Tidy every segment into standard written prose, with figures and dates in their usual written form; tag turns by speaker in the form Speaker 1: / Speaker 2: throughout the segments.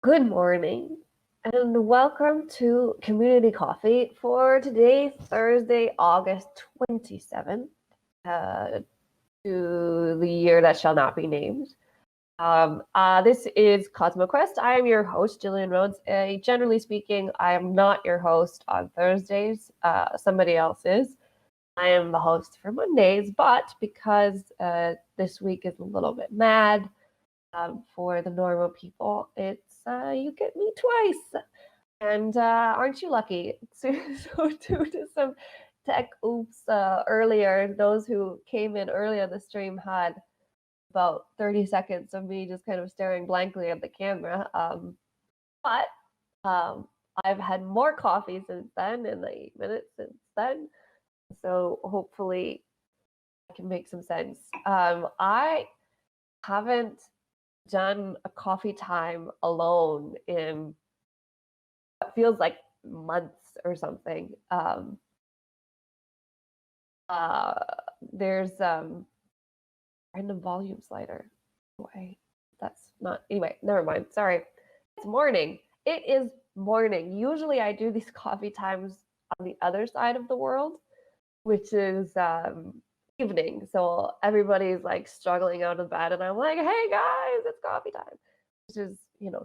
Speaker 1: Good morning and welcome to Community Coffee for today, Thursday, August 27th, to the year that shall not be named. This is Cosmo Quest. I am your host, Gillian Rhodes. Generally speaking, I am not your host on Thursdays. Somebody else is. I am the host for Mondays, but because this week is a little bit mad, for the normal people, it's you get me twice. And aren't you lucky? So due to some tech oops earlier, those who came in early on the stream had about 30 seconds of me just kind of staring blankly at the camera. But I've had more coffee since then in the 8 minutes since then. So hopefully I can make some sense. I haven't done a coffee time alone in what feels like months or something. Uh, there's random volume slider. Why? That's not. Anyway, never mind. Sorry. It's morning. It is morning. Usually I do these coffee times on the other side of the world, which is evening. So everybody's like struggling out of bed, and I'm like, hey guys, it's coffee time, which is,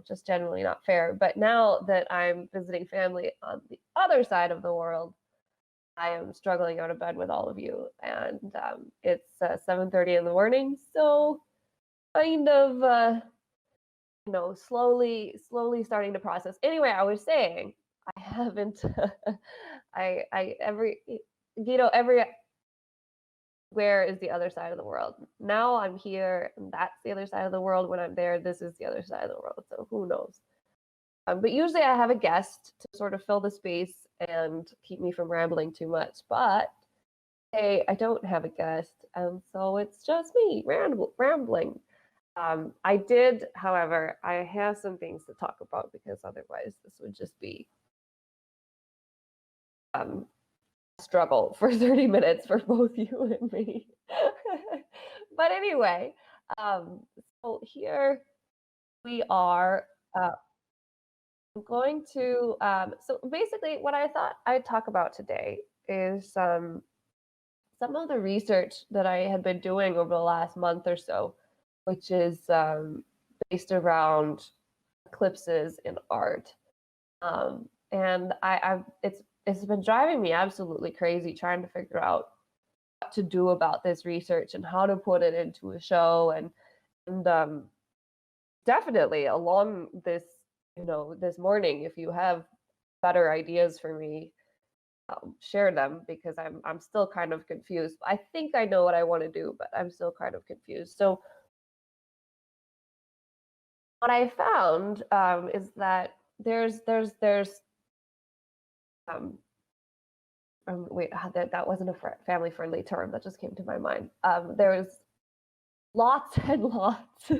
Speaker 1: just generally not fair. But now that I'm visiting family on the other side of the world, I am struggling out of bed with all of you. And it's 7:30 in the morning. So kind of, slowly starting to process. Anyway, I was saying, I haven't, every, every where is the other side of the world? Now I'm here, and that's the other side of the world. When I'm there, this is the other side of the world. So who knows? But usually I have a guest to sort of fill the space and keep me from rambling too much. But hey, I don't have a guest, and so it's just me rambling. I did, however, I have some things to talk about because otherwise this would just be struggle for 30 minutes for both you and me. But anyway, so here we are. I'm going to, so basically, what I thought I'd talk about today is some of the research that I had been doing over the last month or so, which is based around eclipses in art. And it's been driving me absolutely crazy trying to figure out what to do about this research and how to put it into a show, and definitely along this, this morning, if you have better ideas for me, share them, because I'm still kind of confused. I think I know what I want to do, but I'm still kind of confused. So what I found is that there's um, wait, that wasn't a family friendly term that just came to my mind. There's lots and lots,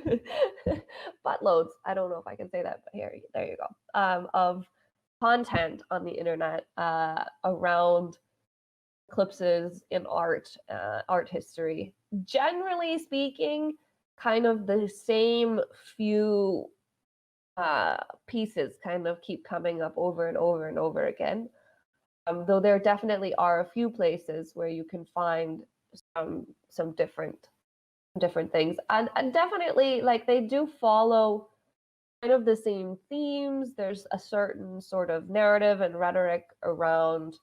Speaker 1: buttloads. I don't know if I can say that, but there you go. Of content on the internet around eclipses in art history. Generally speaking, kind of the same few pieces kind of keep coming up over and over and over again. Though there definitely are a few places where you can find some different things, and definitely, like, they do follow kind of the same themes. There's a certain sort of narrative and rhetoric around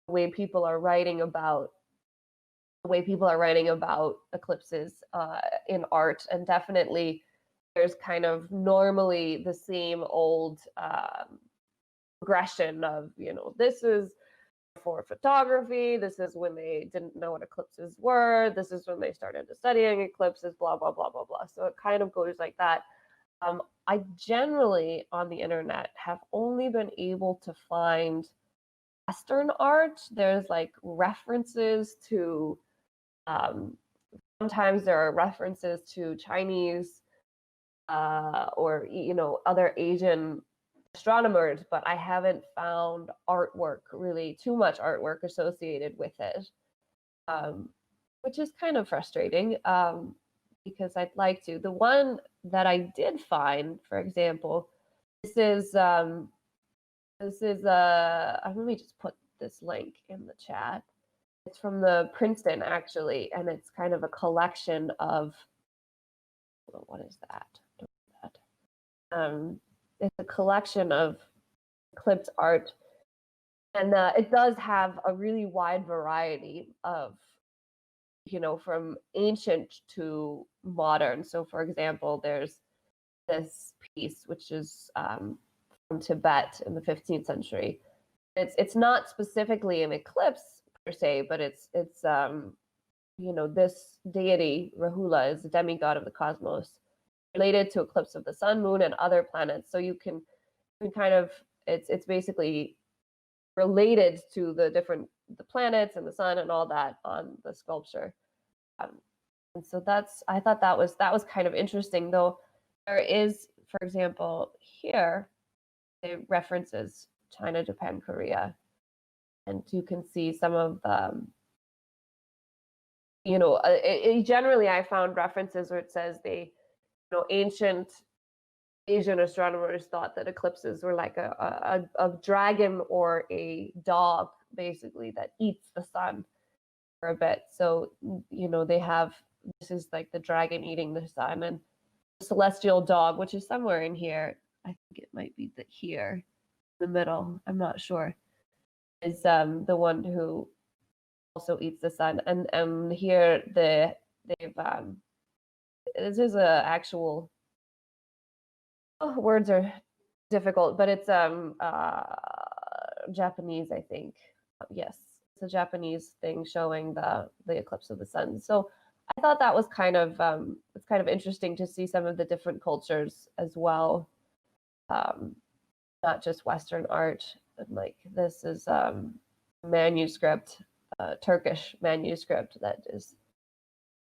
Speaker 1: the way people are writing about eclipses in art, and definitely there's kind of normally the same old progression of, this is for photography, this is when they didn't know what eclipses were, this is when they started studying eclipses, blah blah blah blah blah. So it kind of goes like that. I generally on the internet have only been able to find Western art. There's like references to sometimes there are references to Chinese or other Asian astronomers, but I haven't found artwork, really too much artwork associated with it, um, which is kind of frustrating, because I'd like to. The one that I did find, for example, This is let me just put this link in the chat. It's from the Princeton, actually, and it's kind of a collection of, well, what is that? It's a collection of eclipse art, and it does have a really wide variety of, from ancient to modern. So, for example, there's this piece which is from Tibet in the 15th century. It's not specifically an eclipse per se, but it's this deity Rahula is the demigod of the cosmos, related to eclipse of the sun, moon, and other planets. So you can kind of, it's basically related to the planets and the sun and all that on the sculpture. And so I thought that was kind of interesting, though there is, for example, here it references China, Japan, Korea, and you can see some of the, generally I found references where it says ancient Asian astronomers thought that eclipses were like a dragon or a dog, basically, that eats the sun for a bit. So, they have, this is like the dragon eating the sun, and the celestial dog, which is somewhere in here. I think it might be here in the middle. I'm not sure. Is the one who also eats the sun, and here they've this is a actual, words are difficult, but it's Japanese, I think. Yes, it's a Japanese thing showing the eclipse of the sun. So I thought that was kind of it's kind of interesting to see some of the different cultures as well, not just Western art. And like this is manuscript, Turkish manuscript that is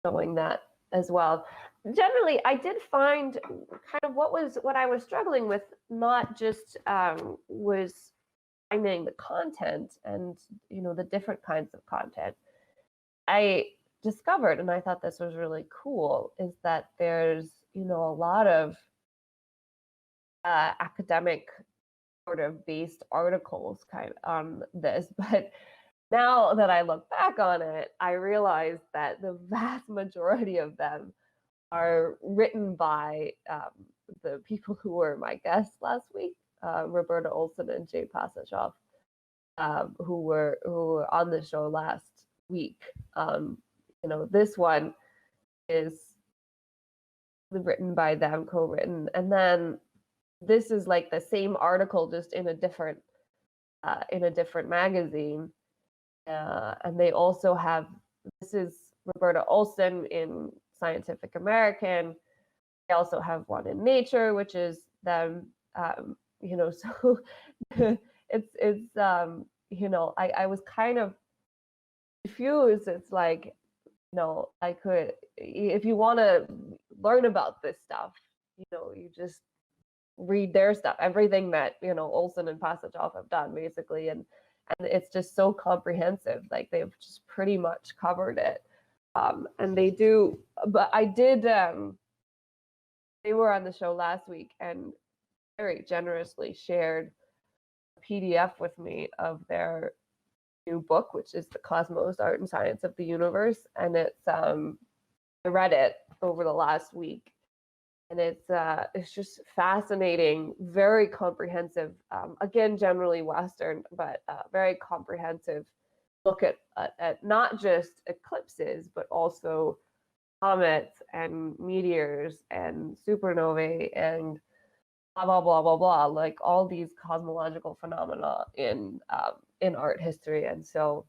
Speaker 1: showing that as well. Generally, I did find kind of what I was struggling with, not just was finding the content and the different kinds of content. I discovered, and I thought this was really cool, is that there's a lot of academic sort of based articles kind of on this, but now that I look back on it, I realize that the vast majority of them are written by the people who were my guests last week, Roberta Olson and Jay Passachoff, who were on the show last week. This one is written by them, co-written, and then this is like the same article, just in a different magazine. And they also have, this is Roberta Olson in Scientific American. They also have one in Nature, which is them. So it's I was kind of confused. It's like, I could, if you want to learn about this stuff, you just read their stuff, everything that Olson and Passachoff have done, basically, and it's just so comprehensive. Like, they've just pretty much covered it, and they do. But I did. They were on the show last week and very generously shared a PDF with me of their new book, which is The Cosmos, Art and Science of the Universe, and it's I read it over the last week, and it's just fascinating, very comprehensive. Again, generally Western, but very comprehensive look at not just eclipses, but also comets and meteors and supernovae and blah blah blah blah blah, like all these cosmological phenomena in art history. And so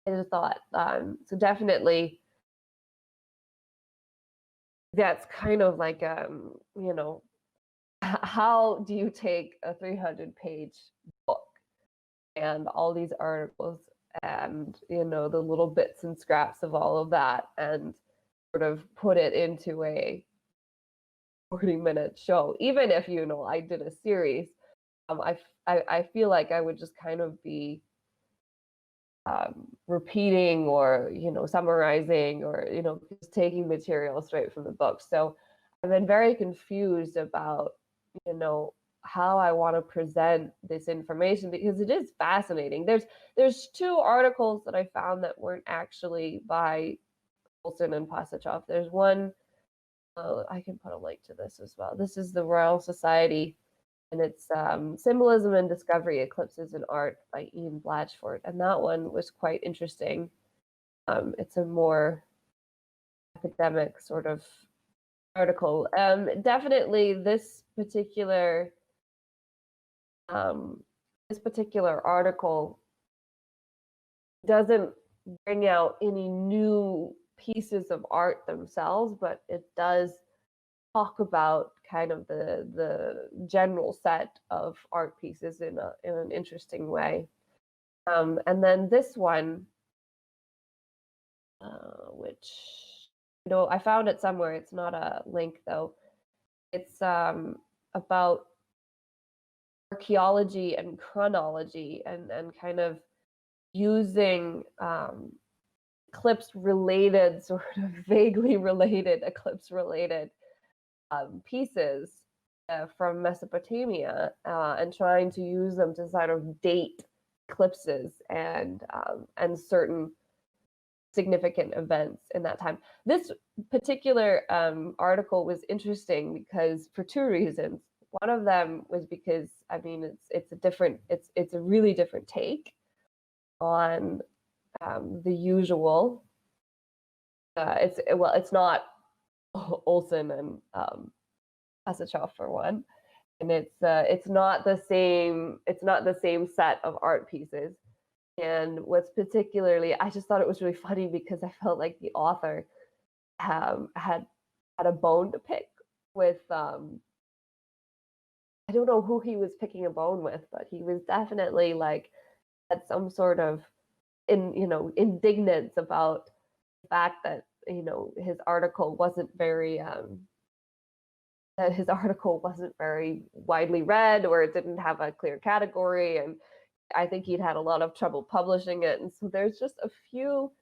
Speaker 1: I just thought, so definitely that's kind of like how do you take a 300-page book and all these articles and the little bits and scraps of all of that and sort of put it into a 40-minute show? Even if I did a series, I feel like I would just kind of be repeating or summarizing or just taking material straight from the book. So I've been very confused about how I want to present this information, because it is fascinating. There's two articles that I found that weren't actually by Olson and Pasachov. There's one, I can put a link to this as well. This is the Royal Society, and it's Symbolism and Discovery, Eclipses in Art by Ian Blatchford. And that one was quite interesting. It's a more academic sort of article. Definitely this particular article doesn't bring out any new pieces of art themselves, but it does talk about kind of the general set of art pieces in an interesting way. And then this one, which I found it somewhere. It's not a link though. It's about archaeology and chronology, and kind of using eclipse related, sort of vaguely related eclipse related pieces from Mesopotamia, and trying to use them to sort of date eclipses and certain significant events in that time. This particular article was interesting because for two reasons. One of them was because, I mean, it's a really different take on the usual. It's not Olson and Pasachov for one, and it's not the same set of art pieces. And what's particularly, I just thought it was really funny because I felt like the author had a bone to pick with I don't know who he was picking a bone with, but he was definitely like had some sort of indignance about the fact that his article wasn't very widely read, or it didn't have a clear category, and I think he'd had a lot of trouble publishing it. And so there's just a few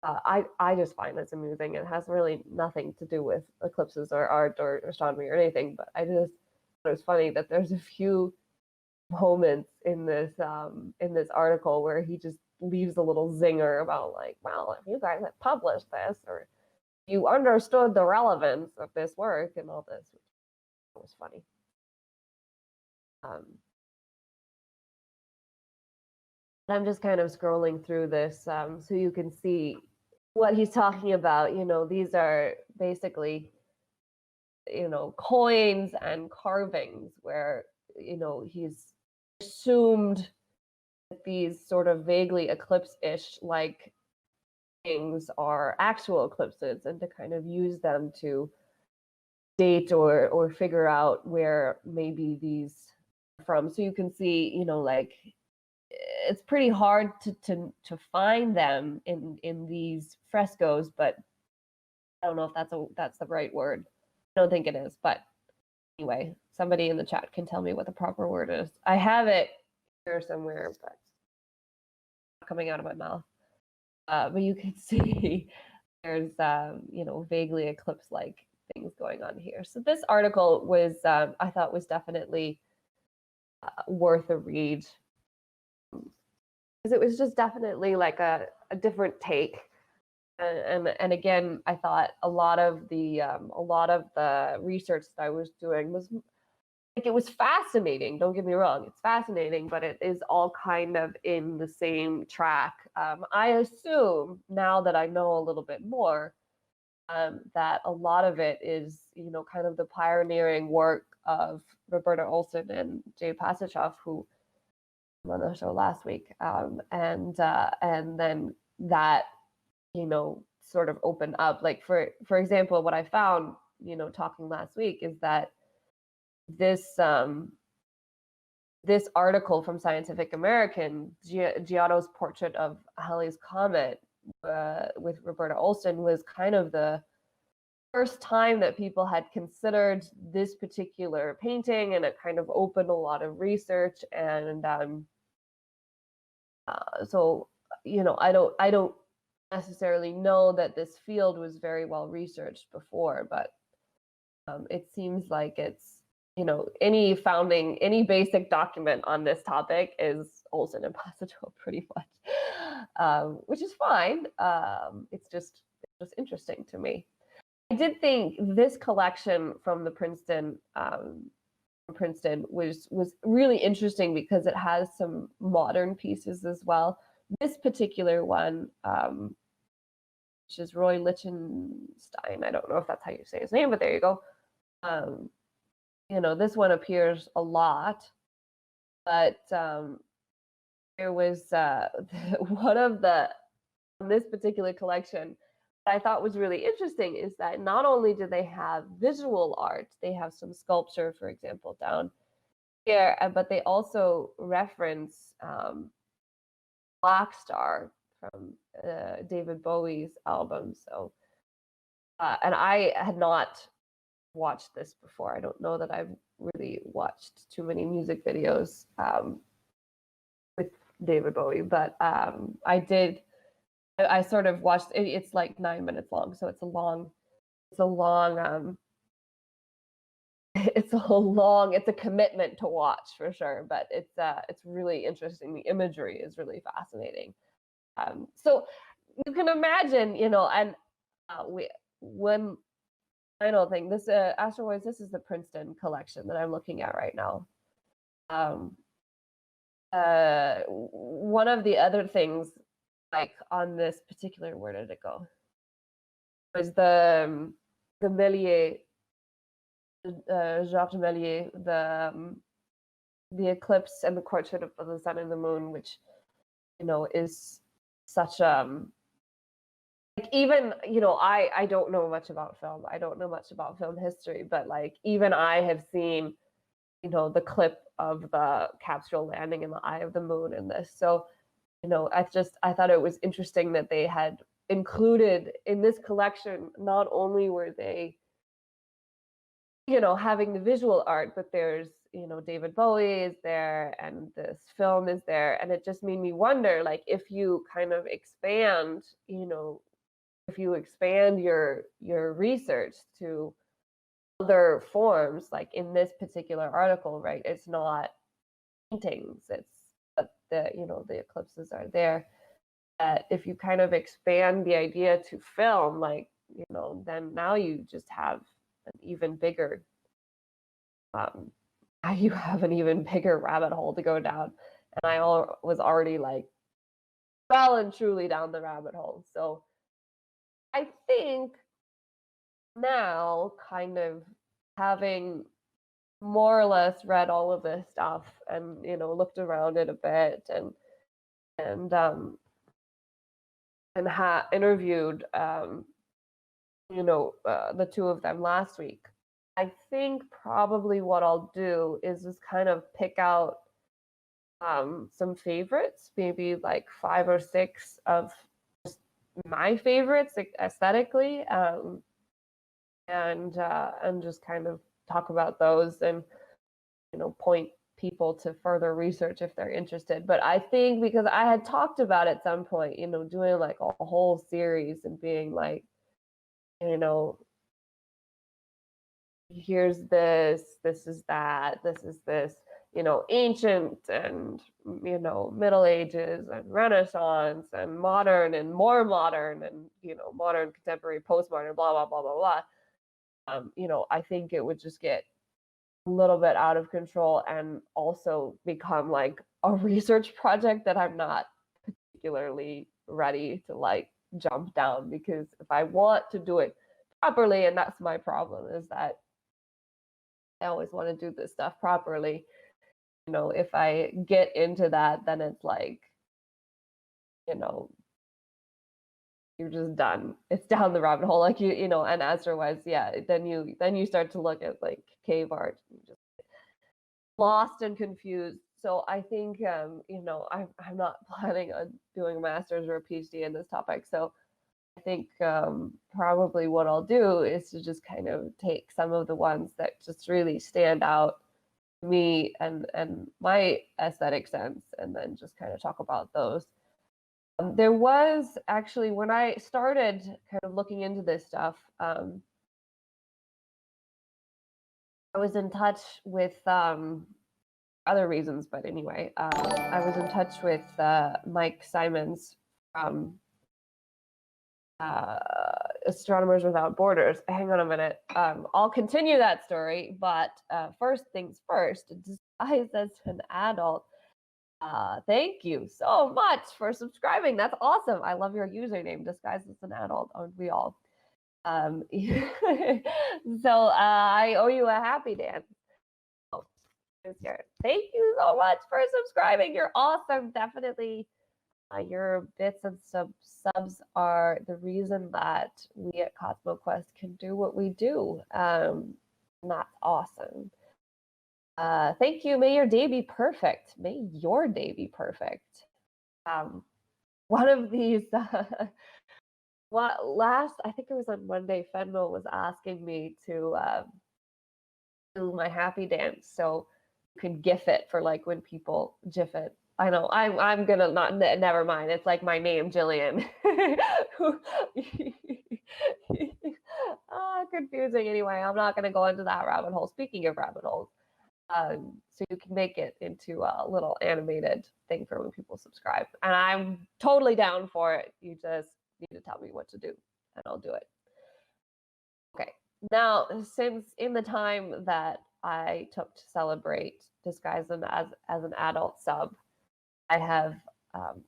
Speaker 1: I just find this amusing. It has really nothing to do with eclipses or art or astronomy or anything, but I just thought it was funny that there's a few moments in this article where he just leaves a little zinger about like, well, if you guys had published this, or you understood the relevance of this work and all this, which was funny. I'm just kind of scrolling through this so you can see what he's talking about. These are basically coins and carvings where he's assumed that these sort of vaguely eclipse-ish like things are actual eclipses, and to kind of use them to date or figure out where maybe these are from. So you can see, like, it's pretty hard to find them in these frescoes, but I don't know if that's the right word. I don't think it is, but anyway, somebody in the chat can tell me what the proper word is. I have it here somewhere, but it's not coming out of my mouth. But you can see there's vaguely eclipse-like things going on here. So this article was I thought was definitely worth a read, because it was just definitely like a different take. And again, I thought a lot of the research that I was doing was like, it was fascinating. Don't get me wrong, it's fascinating, but it is all kind of in the same track. I assume now that I know a little bit more, that a lot of it is kind of the pioneering work of Roberta Olson and Jay Pasachov, who on the show last week, and then that sort of open up, like for example, what I found talking last week is that this this article from Scientific American, Giotto's portrait of Halley's Comet with Roberta Olson, was kind of the first time that people had considered this particular painting, and it kind of opened a lot of research. And so I don't necessarily know that this field was very well researched before, but it seems like it's any basic document on this topic is Olsen and Pasato pretty much, which is fine. It's just interesting to me. I did think this collection from the Princeton was really interesting because it has some modern pieces as well. This particular one, which is Roy Lichtenstein. I don't know if that's how you say his name, but there you go. This one appears a lot, but there was one of this particular collection that I thought was really interesting is that not only do they have visual art, they have some sculpture, for example, down here, but they also reference Black Star from David Bowie's album. So, and I had not watched this before. I don't know that I've really watched too many music videos with David Bowie, but I did. I sort of watched. It's like 9 minutes long, so it's a long. It's a commitment to watch for sure, but it's really interesting. The imagery is really fascinating. So you can imagine, and when final thing, this asteroids, this is the Princeton collection that I'm looking at right now. One of the other things, like on this particular, where did it go? Was the Méliès, Georges Méliès, the eclipse and the courtship of the sun and the moon, which is such like, even I don't know much about film. I don't know much about film history, but like even I have seen the clip of the capsule landing in the eye of the moon in this. So I thought it was interesting that they had included in this collection, not only were they having the visual art, but there's David Bowie is there and this film is there, and it just made me wonder, like, if you kind of expand if you expand your research to other forms, like in this particular article, right, it's not paintings, it's the eclipses are there, that if you kind of expand the idea to film, like then now you just have an even bigger you have an even bigger rabbit hole to go down, and I was already like well and truly down the rabbit hole. So I think now, kind of having more or less read all of this stuff and looked around it a bit and interviewed the two of them last week, I think probably what I'll do is just kind of pick out some favorites, maybe like 5 or 6 of just my favorites aesthetically, and just kind of talk about those and point people to further research if they're interested. But I think because I had talked about at some point, doing like a whole series and being like, here's this is that, this is this, ancient and Middle Ages and Renaissance and modern and more modern and modern, contemporary, postmodern, blah blah blah blah blah. I think it would just get a little bit out of control and also become like a research project that I'm not particularly ready to like jump down, because if I want to do it properly, and that's my problem, is that I always want to do this stuff properly. If I get into that, then it's like, you're just done. It's down the rabbit hole, like and otherwise, yeah. Then you start to look at like cave art, and you just lost and confused. So I think I'm not planning on doing a master's or a PhD in this topic. So I think probably what I'll do is to just kind of take some of the ones that just really stand out to me and my aesthetic sense, and then just kind of talk about those. There was actually, when I started kind of looking into this stuff, I was in touch with other reasons, but anyway, I was in touch with Mike Simons from Astronomers Without Borders. Hang on a minute. I'll continue that story, but first things first, disguised as an adult. Thank you so much for subscribing. That's awesome. I love your username, disguised as an adult. Aren't we all? So I owe you a happy dance. Oh, thank you so much for subscribing. You're awesome. Definitely. Your bits and subs are the reason that we at CosmoQuest can do what we do. And that's awesome. Thank you. May your day be perfect. May your day be perfect. One of these, I think it was on Monday, Fenwell was asking me to do my happy dance. So you can GIF it for like when people GIF it. I know I'm gonna not never mind. It's like my name, Gillian. Confusing. Anyway, I'm not gonna go into that rabbit hole. Speaking of rabbit holes, so you can make it into a little animated thing for when people subscribe, and I'm totally down for it. You just need to tell me what to do, and I'll do it. Okay. Now, since in the time that I took to celebrate Disguised as an adult sub, I have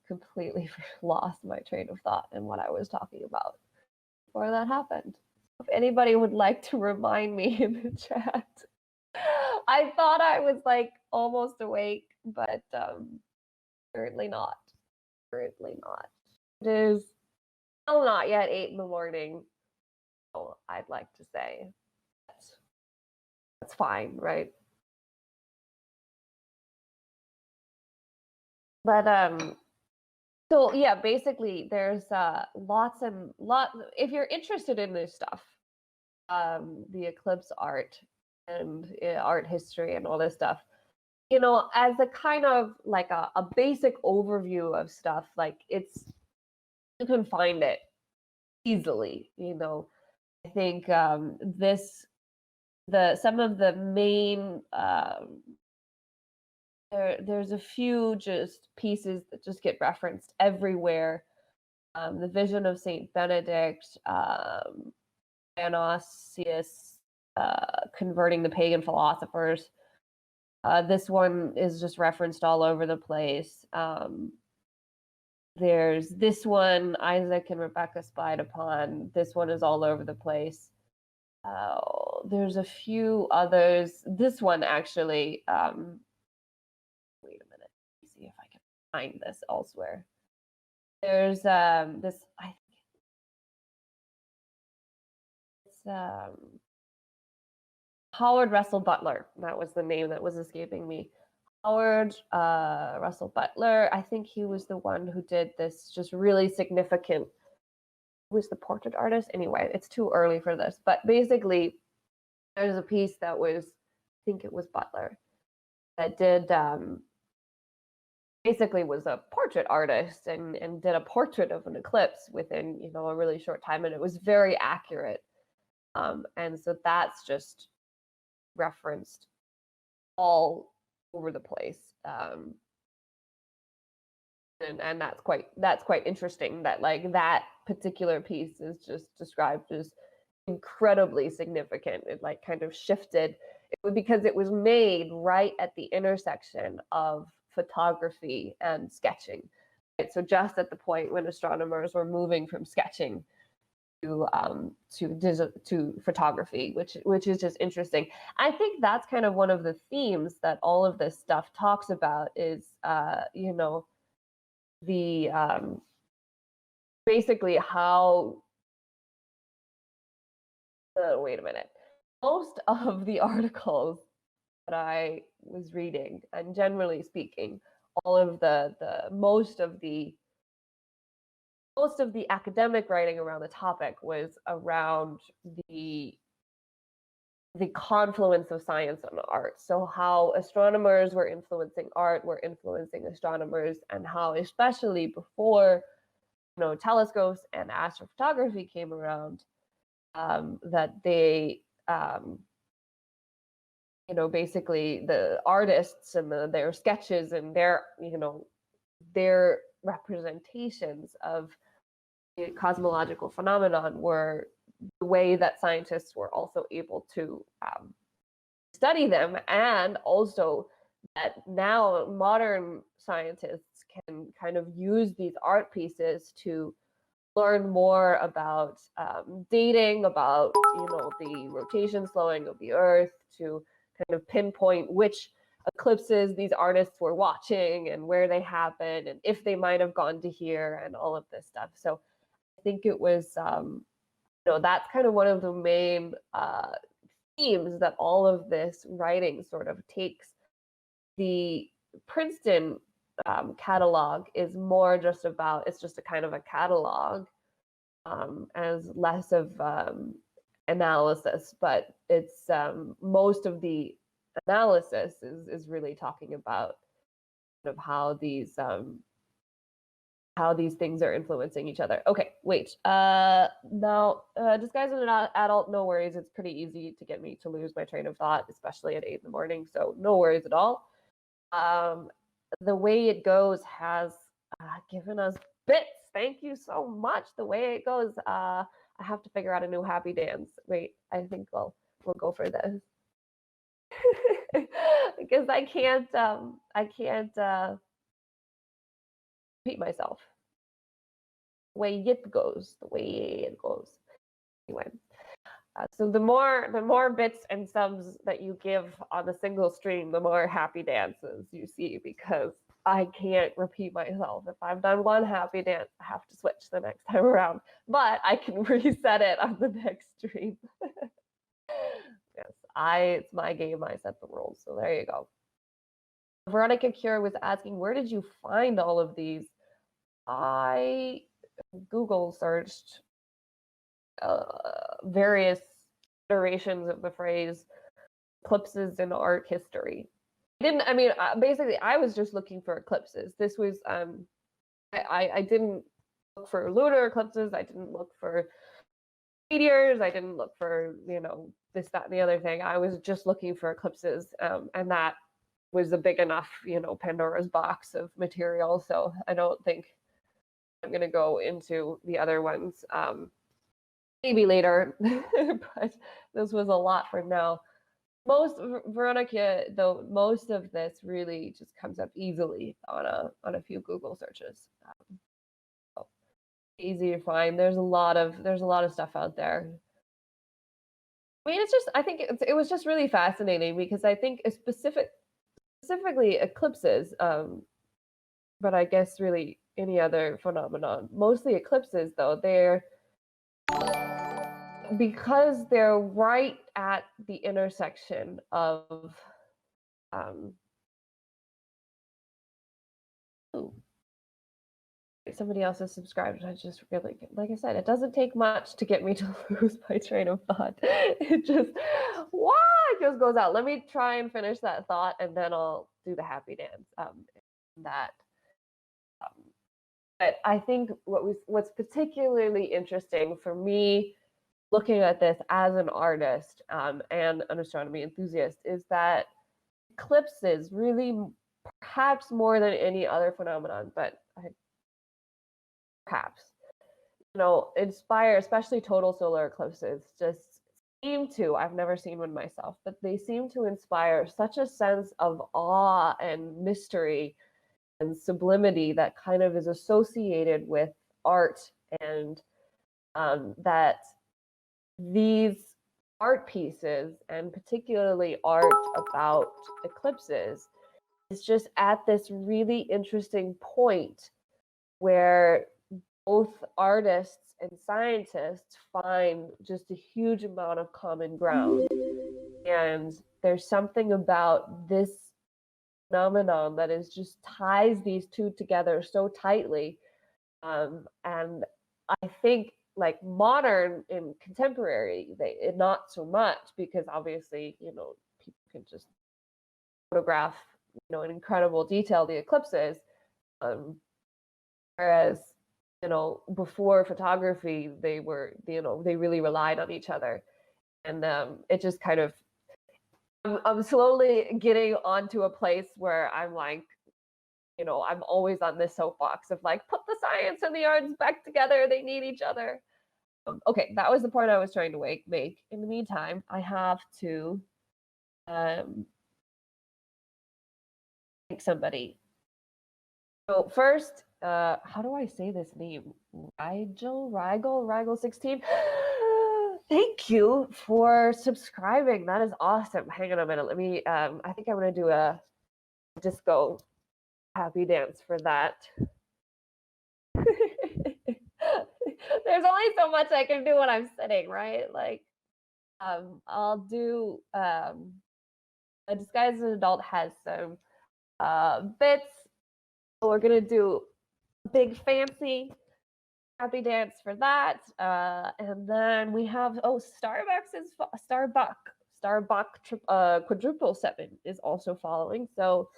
Speaker 1: completely lost my train of thought and what I was talking about before that happened. If anybody would like to remind me in the chat. I thought I was like almost awake, but apparently not. Apparently not. It is still not yet 8 in the morning. So I'd like to say that's fine, right? But so yeah, basically there's lots if you're interested in this stuff, the eclipse art and art history and all this stuff, you know, as a kind of like a basic overview of stuff, like it's, you can find it easily, you know. I think some of the main there's a few just pieces that just get referenced everywhere. The Vision of Saint Benedict, Dionysius converting the pagan philosophers. This one is just referenced all over the place. There's this one, Isaac and Rebecca spied upon. This one is all over the place. There's a few others. This one actually, wait a minute, let me see if I can find this elsewhere. There's this, I think it's Howard Russell Butler. That was the name that was escaping me. Howard Russell Butler. I think he was the one who did this just really significant. Who was the portrait artist? Anyway, it's too early for this. But basically, there's a piece that was, I think it was Butler, that did basically was a portrait artist and did a portrait of an eclipse within, you know, a really short time, and it was very accurate. And so that's just referenced all over the place. And that's quite interesting that like that particular piece is just described as incredibly significant. It like kind of shifted because it was made right at the intersection of photography and sketching. Right? So just at the point when astronomers were moving from sketching to photography, which is just interesting. I think that's kind of one of the themes that all of this stuff talks about is, you know, the basically how. Wait a minute. Most of the articles that I was reading, and generally speaking, all of the most of the academic writing around the topic was around the confluence of science and art. So how astronomers were influencing art, were influencing astronomers, and how especially before, you know, telescopes and astrophotography came around, that they basically the artists and their sketches and their representations of the cosmological phenomenon were the way that scientists were also able to study them, and also that now modern scientists can kind of use these art pieces to learn more about dating, about the rotation slowing of the Earth, to kind of pinpoint which eclipses these artists were watching and where they happened and if they might have gone to here and all of this stuff. So I think it was that's kind of one of the main themes that all of this writing sort of takes. The Princeton catalog is more just about, it's just a kind of a catalog, as less of analysis, but it's most of the analysis is really talking about kind of how these things are influencing each other. Okay, wait. Now, disguise as an adult, no worries. It's pretty easy to get me to lose my train of thought, especially at 8 in the morning. So no worries at all. The Way It Goes has given us bits. Thank you so much. The Way It Goes. I have to figure out a new happy dance. Wait, I think we'll go for this because I can't repeat myself. The way it goes. The way it goes. Anyway. So the more bits and subs that you give on a single stream, the more happy dances you see, because I can't repeat myself. If I've done one happy dance, I have to switch the next time around. But I can reset it on the next stream. Yes, it's my game. I set the rules. So there you go. Veronica Cure was asking, where did you find all of these? I Google searched various iterations of the phrase eclipses in art history. Basically, I was just looking for eclipses. This was, I didn't look for lunar eclipses. I didn't look for meteors. I didn't look for, this, that, and the other thing. I was just looking for eclipses. And that was a big enough, Pandora's box of material. So I don't think I'm going to go into the other ones. Maybe later, but this was a lot for now. Veronica, though, most of this really just comes up easily on a few Google searches. So easy to find. There's a lot of stuff out there. I mean, I think it was just really fascinating because I think specifically eclipses, but I guess really any other phenomenon. Mostly eclipses, though, because they're right at the intersection of somebody else has subscribed. I just really, like I said, it doesn't take much to get me to lose my train of thought. It just goes out. Let me try and finish that thought, and then I'll do the happy dance. But I think what's particularly interesting for me, looking at this as an artist and an astronomy enthusiast, is that eclipses really, perhaps more than any other phenomenon, but perhaps, inspire, especially total solar eclipses, just seem to, I've never seen one myself, but they seem to inspire such a sense of awe and mystery and sublimity that kind of is associated with art, and that these art pieces, and particularly art about eclipses, is just at this really interesting point where both artists and scientists find just a huge amount of common ground. And there's something about this phenomenon that just ties these two together so tightly. And I think, like, modern and contemporary, not so much, because obviously, people can just photograph, in incredible detail the eclipses. Whereas, before photography, they were, they really relied on each other. And it just kind of, I'm slowly getting onto a place where I'm like, I'm always on this soapbox of like, put the science and the arts back together. They need each other. Okay, that was the point I was trying to make. In the meantime, I have to thank somebody. So first, how do I say this name? Rigel 16. Thank you for subscribing. That is awesome. Hang on a minute. Let me. I think I'm gonna do a disco happy dance for that. There's only so much I can do when I'm sitting, right? Like, I'll do a disguise as an adult has some bits. So we're gonna do a big fancy happy dance for that, and then we have Starbuck quadruple 7 is also following. So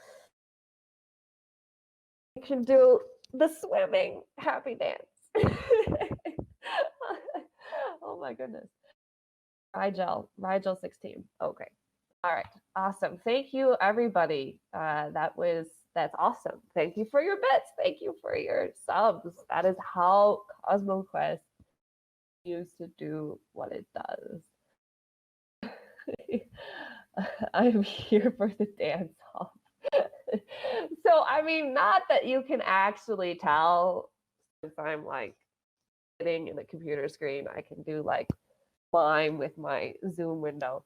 Speaker 1: we can do the swimming happy dance. Oh my goodness. Rigel 16. Okay. All right. Awesome. Thank you, everybody. That's awesome. Thank you for your bits. Thank you for your subs. That is how CosmoQuest used to do what it does. I'm here for the dance off. So, I mean, not that you can actually tell if I'm like sitting in a computer screen, I can do like mime with my Zoom window.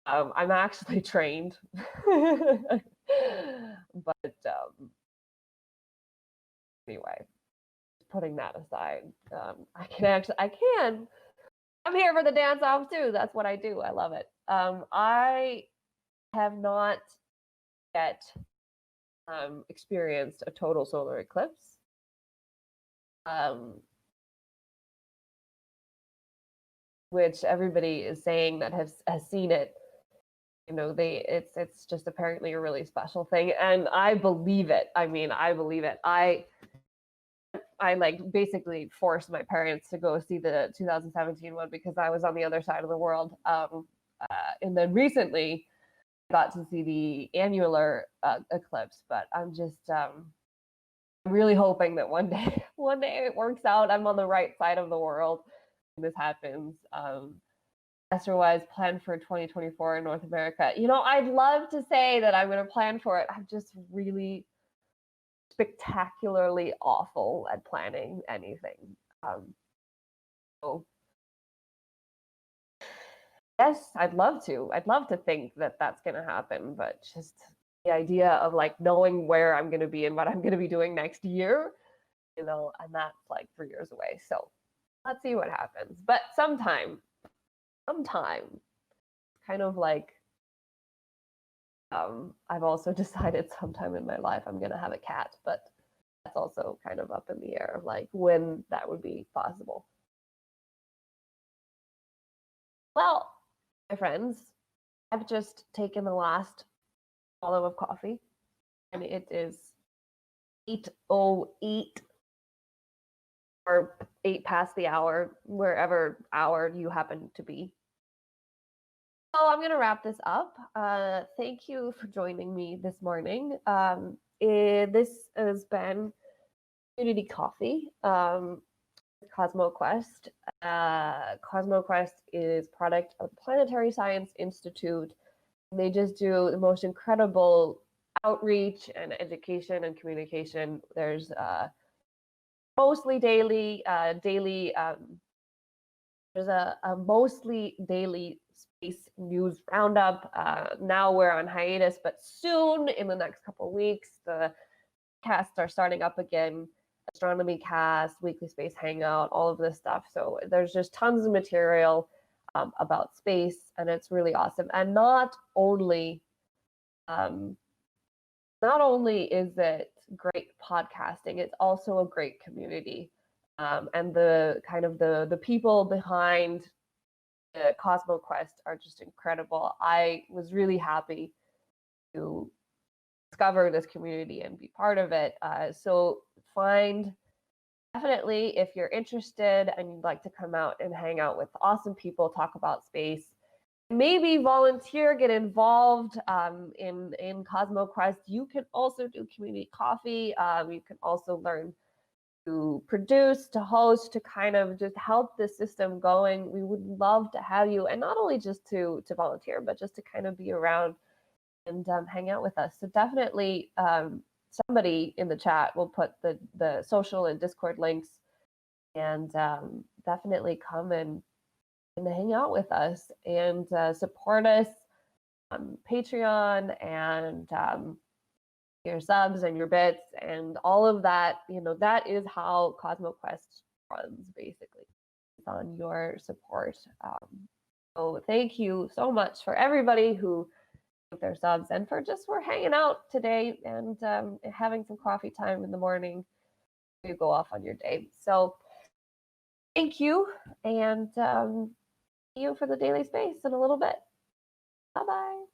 Speaker 1: I'm actually trained, but anyway, putting that aside, I can. I'm here for the dance off too. That's what I do. I love it. I have not yet experienced a total solar eclipse. Which everybody is saying that has seen it. It's just apparently a really special thing, and I believe it. I mean, I believe it. I like basically forced my parents to go see the 2017 one because I was on the other side of the world. And then recently got to see the annular eclipse, but I'm just really hoping that one day it works out. I'm on the right side of the world when this happens. Astro-wise, plan for 2024 in North America. I'd love to say that I'm going to plan for it. I'm just really spectacularly awful at planning anything. So yes, I'd love to. I'd love to think that that's going to happen, but just the idea of like knowing where I'm going to be and what I'm going to be doing next year, and that's like 3 years away. So let's see what happens. But sometime, kind of like I've also decided sometime in my life I'm going to have a cat, but that's also kind of up in the air, like when that would be possible. Well, my friends, I've just taken the last swallow of coffee, and it is 8:08 or 8 past the hour, wherever hour you happen to be. So I'm going to wrap this up. Thank you for joining me this morning. This has been Community Coffee, CosmoQuest. CosmoQuest is product of the Planetary Science Institute. They just do the most incredible outreach and education and communication. There's mostly daily, there's a mostly daily space news roundup. Now we're on hiatus, but soon in the next couple of weeks, the casts are starting up again. Astronomy cast, weekly space hangout, all of this stuff. So there's just tons of material about space, and it's really awesome. And not only is it great podcasting, it's also a great community. And the kind of the people behind the CosmoQuest are just incredible. I was really happy to discover this community and be part of it. So definitely, if you're interested and you'd like to come out and hang out with awesome people, talk about space, maybe volunteer, get involved in CosmoQuest. You can also do community coffee. You can also learn to produce, to host, to kind of just help the system going. We would love to have you, and not only just to volunteer, but just to kind of be around and hang out with us. So definitely somebody in the chat will put the social and Discord links, and definitely come and hang out with us and support us on Patreon and your subs and your bits and all of that. That is how CosmoQuest runs, basically. It's on your support. So thank you so much for everybody who gave their subs and for hanging out today and having some coffee time in the morning before you go off on your day. So thank you, and see you for the daily space in a little bit. Bye-bye.